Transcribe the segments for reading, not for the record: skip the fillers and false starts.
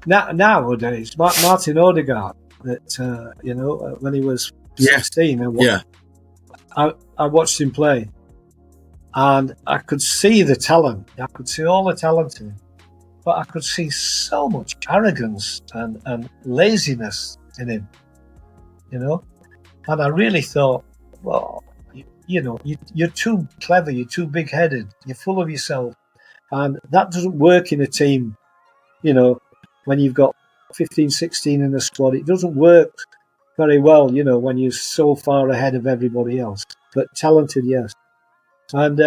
nowadays, Martin Odegaard, that when he was 16, I watched him play, and I could see the talent. I could see all the talent in him, but I could see so much arrogance and laziness in him, And I really thought, well, you're too clever, you're too big-headed, you're full of yourself, and that doesn't work in a team. When you've got 15, 16 in the squad, it doesn't work very well, when you're so far ahead of everybody else. But talented, yes. And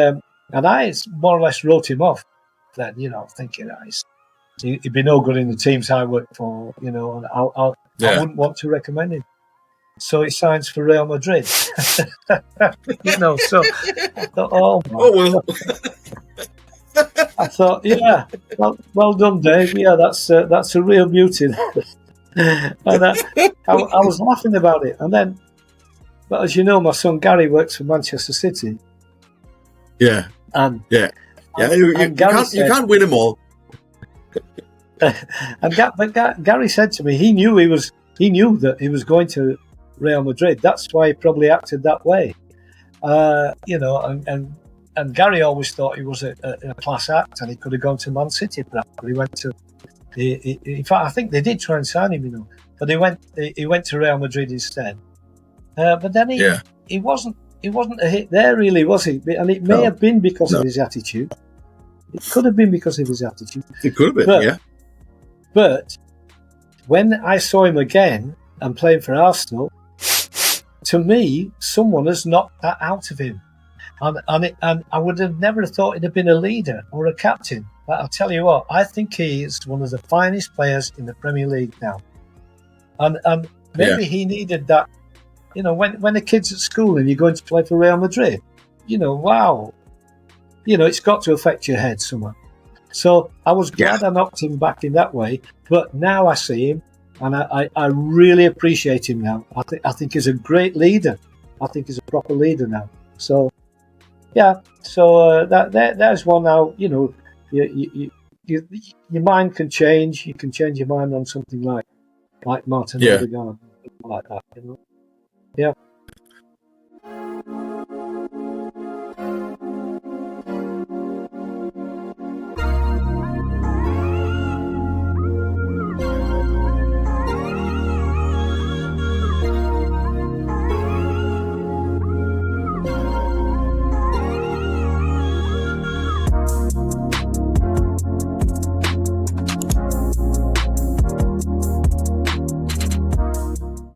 I more or less wrote him off then, thinking he'd be no good in the teams I work for, and I wouldn't want to recommend him. So he signs for Real Madrid. So I thought, oh well. I thought, yeah, well done, Dave. Yeah, that's a real beauty. And I was laughing about it. And then, but as you know, my son Gary works for Manchester City. Yeah. And you can't win them all. But Gary said to me, he knew that he was going to Real Madrid. That's why he probably acted that way. And Gary always thought he was a class act, and he could have gone to Man City, perhaps. But he went to. In fact, I think they did try and sign him, but he went to Real Madrid instead. But then he wasn't a hit there, really, was he? And it may have been because of his attitude. It could have been because of his attitude. It could have been, But when I saw him again and playing for Arsenal, to me, someone has knocked that out of him. And I would have never thought he'd have been a leader or a captain. But I'll tell you what, I think he is one of the finest players in the Premier League now. And maybe he needed that. When the kid's at school and you're going to play for Real Madrid, wow. It's got to affect your head somewhere. So I was glad I knocked him back in that way. But now I see him, and I really appreciate him now. I think he's a great leader. I think he's a proper leader now. So, there's one now. Your mind can change. You can change your mind on something like Martin Odegaard, like that. Yeah.